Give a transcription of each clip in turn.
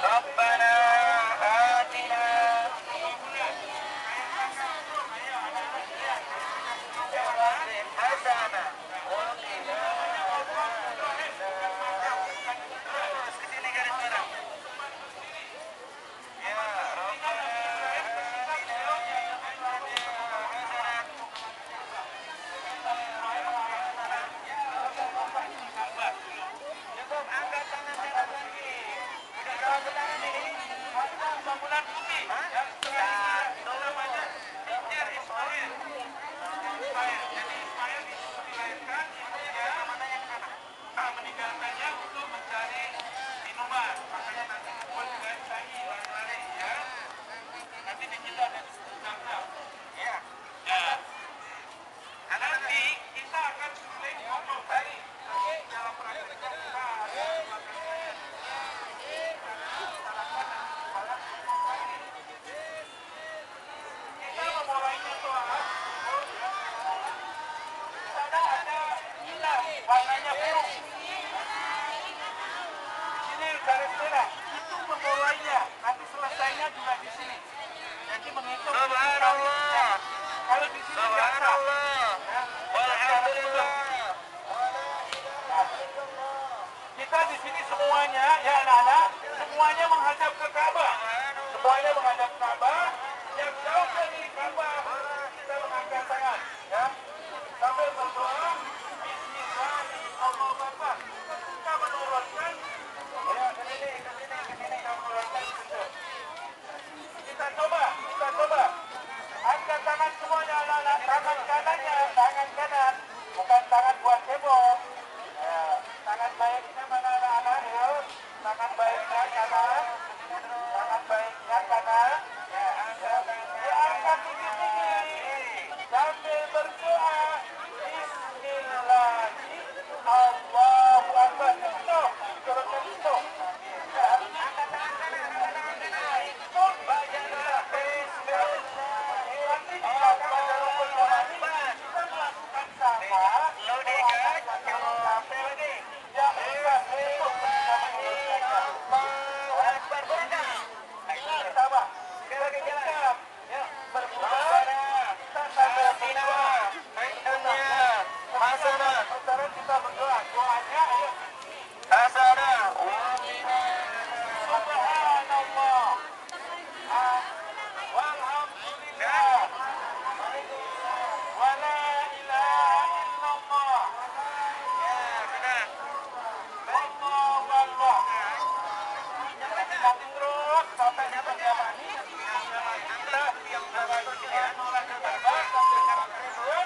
ربنا آتنا حسنة وقنا terus ke sini garis merah. Ya, Rabbana atina cukup angkat tangan kanan lagi. Udah berapa tangan ini? Ada bangunan putih. Satu namanya Teacher Ismail. Jadi Ismail dilahirkan ibunya mana yang kanan? Meninggalkannya untuk mencari minuman. Makanya nanti kumpul dengan Sa'i lari-lari ya. Nanti di situ ada jam-jam. Iya. Ya. Nanti kita akan keliling ngomong tadi. Oke, dalam praktek kita kita memulainya tuan. Di sana ada hilang, warnanya biru. Ini garis merah. Itu memulainya. Nanti selesainya juga di sini. Jadi menghitung. Subhanallah. Kalau di sini Subhanallah. Walhamdulillah. Kita di sini semuanya, ya anak-anak, semuanya menghadap ke Ka'bah. Semuanya menghadap Ka'bah. Yang jauh dari Ka'bah, kita mengangkat tangan, ya. Sambil berdoa, Bismillah, Allahu Akbar. Kita menurunkan, ya, ke sini, kita menurunkan gitu. Kita coba. Angkat tangan semuanya anak-anak, tangan kanannya, tangan kanan, bukan tangan buat cebok. Ya, tangan baiknya mana anak-anak, ya. Tangan baiknya kanan, tangan baiknya kanan. Ya, diangkat tinggi-tinggi sambil berdoa. Bismillah, Allahu Akbar. Stop, turunkan stop. Ya, angkat tangan kanan. Stop, bacalah Bismillah. Nanti di belakang ada rukun yamani. Kita melakukan sama. Sampai lagi. Ya, bisa stop bersama dengan Allahu Akbar. Sama. Sekali lagi jalan. Ya, berdoa. Kita sambil berdoa. Hasanah. Saudara kita berdoa. Doanya ayo. Hasanah. Subhanallah. Walhamdulillah. Wa la ilaha illallah. Ya, sudah. Allahu Akbar. Nanti terus sampai rukun yamani. Kita yang menolak ke Ka'bah sambil berdoa.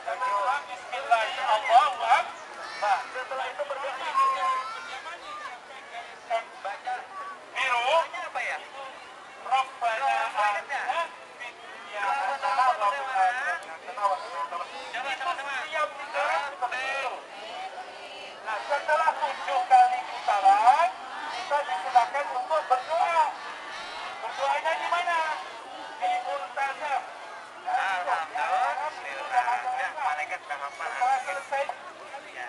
Berdoa Bismillah, Allahu Akbar. Setelah itu berdoa. Baca. Biru. Apa ya? Rabbana atina fid dunya hasanah wa fil akhirati hasanah wa qina adzabannar. Itu setiap putaran seperti itu. Nah, setelah 7 kali putaran, kita disilakan untuk berdoa. Berdoanya di mana? Di multazam. Alhamdulillah. Ya, malaikat dah hafal. Setelah selesai, Ya.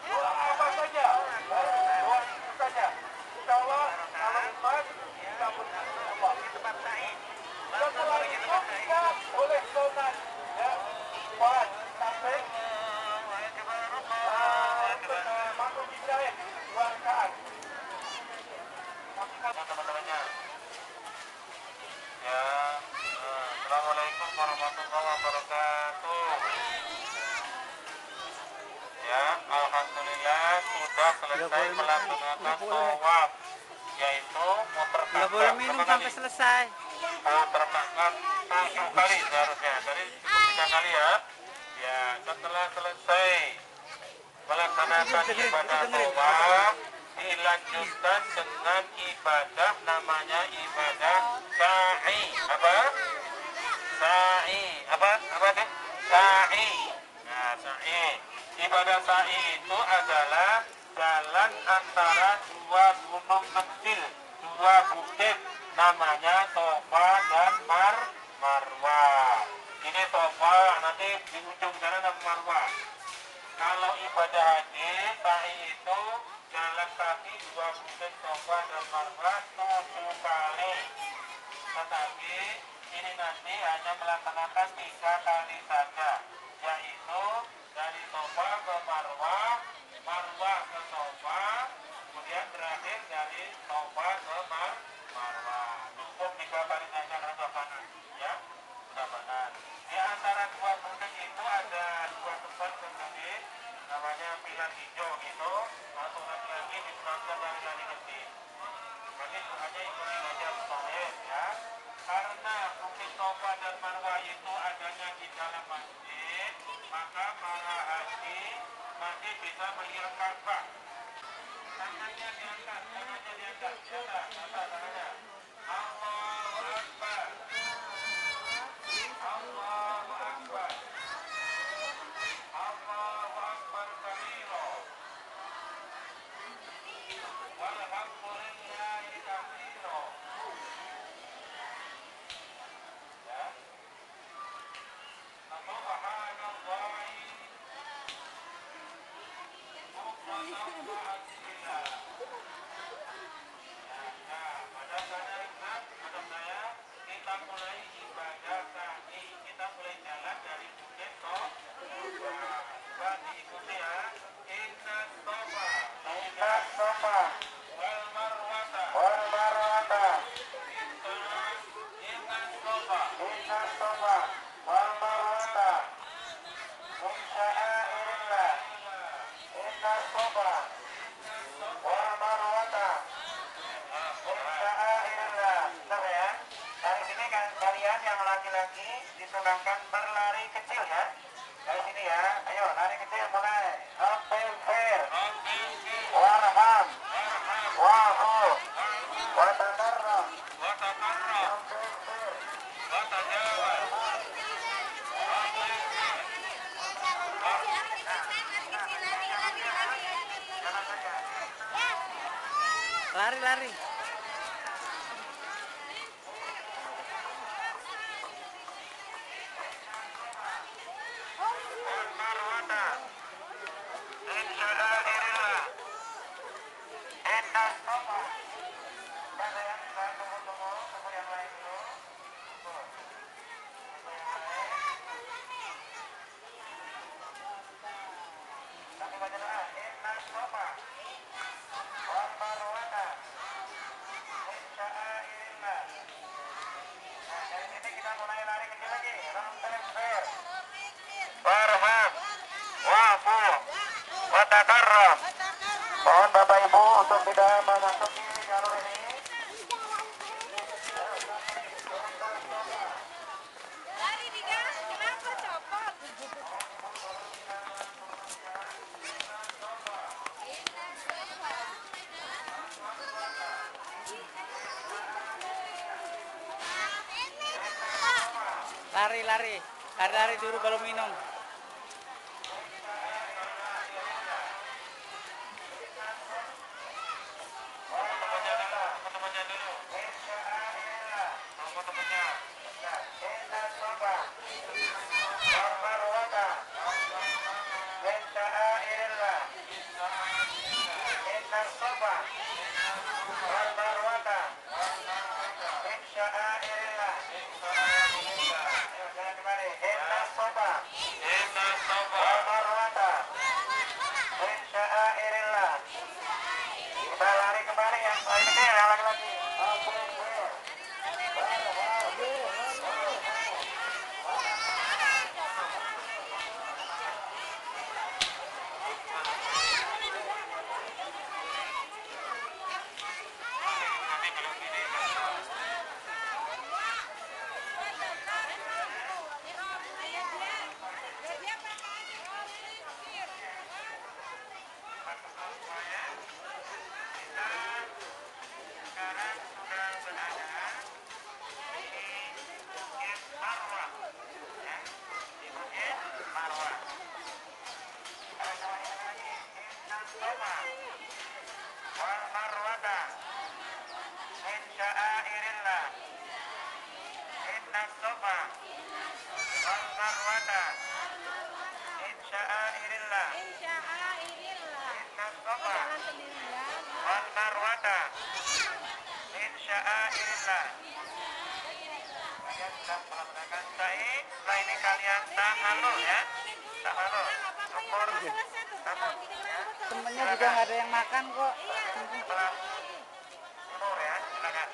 doa apa saja? Doa itu saja. Insya Allah, kalau ikhlas, kita berdoa Allah. Di tempat Sa'i. Setelah itu kita boleh sholat, ya, sholat sampai makhluk hidayah 2 rakaat. Teman-temannya. Ya. Assalamualaikum warahmatullahi wabarakatuh. Ya, alhamdulillah sudah selesai melaksanakan tawaf, yaitu muter Nggak boleh Ka'bah. minum Berapa sampai kali? selesai. Muter Ka'bah 7 kali seharusnya. Jadi cukup 3 kali ya. Ya, setelah selesai melaksanakan ibadah tawaf, dilanjutkan dengan ibadah namanya ibadah sa'i. Apa? Sa'i. Apa deh? Sa'i. Nah, sa'i. Ibadah sa'i itu adalah jalan antara 2 gunung kecil, 2 bukit, namanya Safa dan Marwah. Ini Safa, nanti di ujung sana ada Marwah. Kalau ibadah haji, sa'i itu jalan kaki 2 bukit Safa dan Marwah 7 kali. Tetapi ini nanti hanya melaksanakan 3 kali saja, yaitu dari Safa ke Marwah, Marwah ke Safa, kemudian terakhir dari Safa ke Marwah. Cukup 3 kali saja rebahan, ya, rebahan. Di antara 2 bukit itu ada 2 tempat berkedip, namanya pilar hijau gitu, atau lagi diterapkan dari lari kecil. Jadi hanya ikuti saja Ustaz, ya. Karena Bukit Safa dan Marwah itu adanya di dalam masjid, maka para haji masih bisa melihat Ka'bah. Tangannya diangkat, tangannya diangkat, tangannya. Allahu Akbar. Allahu Akbar. Allahu Akbar kabira. Walhamdulillahi kabira. Ya. Subhanallahi bukratan wa asila. Pada saya kita mulai ibadah sa'i, kita mulai jalan dari Bukit Safa. Coba diikuti ya. Inna Safa wal Marwata Inna Safa wal Marwata min sya'airillah. Inna Safa wal Marwata min sya'airillah. Bentar ya. Dari sini kan kalian yang laki-laki disunahkan berlari kecil ya. Dari sini ya. Ayo lari kecil mulai. Rabbul khair. Warham. Wa'fu. Wa takarram. Rabbul khair. Lari. Wal Marwata min sya'airillah. Inna Safa. Pada yang saya tunggu yang lain dulu. Tunggu yang lain. Tapi baca doa. Inna Safa wal Marwata min sya'airillah. Nah, dari sini kita mulai lari kecil lagi. Rabbul khair. Warham. Wa'fu. Wa takarram. Mohon Bapak Ibu untuk tidak memasuki jalur ini. Lari Dika, kenapa copot? Lari dulu baru minum. Kita lari kembali yang kecil, yang laki-laki. syairillah. Kalian sudah melaksanakan syai. Setelah ini kalian tahalul ya. Tahalul. Syukur tabun ya. Temennya juga nggak ada yang makan kok. Setelah timur ya, silakan.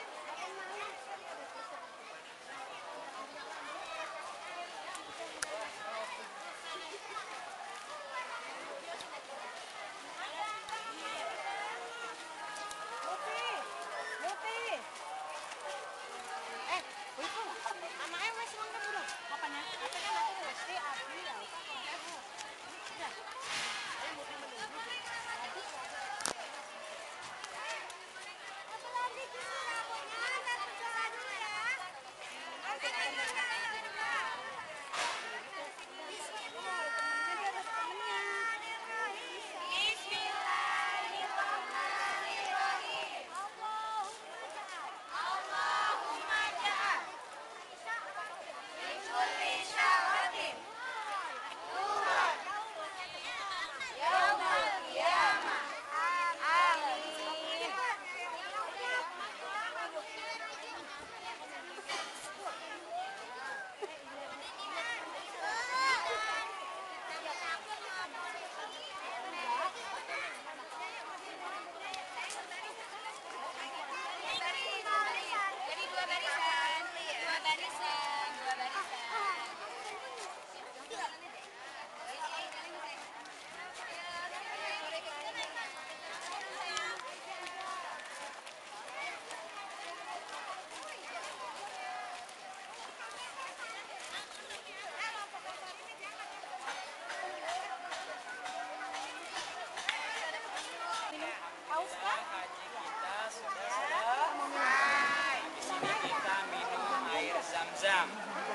Haji kita sudah selesai. Habis ini kita minum air zam-zam.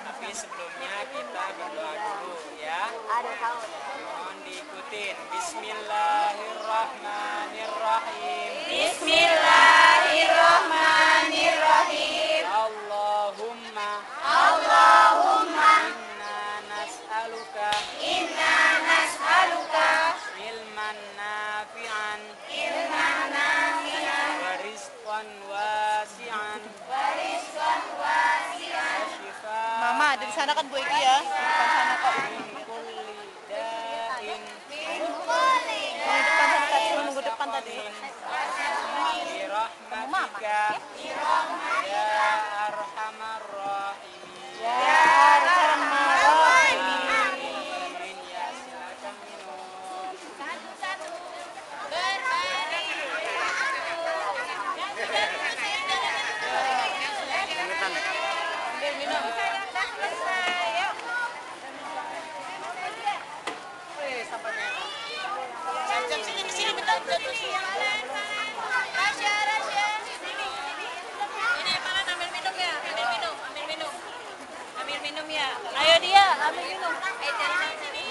Tapi sebelumnya kita berdoa dulu ya. Mohon diikutin. Bismillahirrahmanirrahim. Bismillahirrahmanirrahim. Allahumma inna nas'aluka ilman nafi'an wa rizqan wasi'an Mama ada di sana kan Bu Egi ya? Depan sana kok. min kulli da'in Di depan sana tadi, nunggu depan tadi. bi rahmatika ya arhamar rahimin. Ya, Rahman Rahim. Amin ya silakan minum. Ambil minum. Wih, sampai merah. Jam sini ke sini bentar. Rasya. Sini. Ini Palan ambil minum ya. Ambil minum ya. Ayo dia, ambil minum. Cari sini.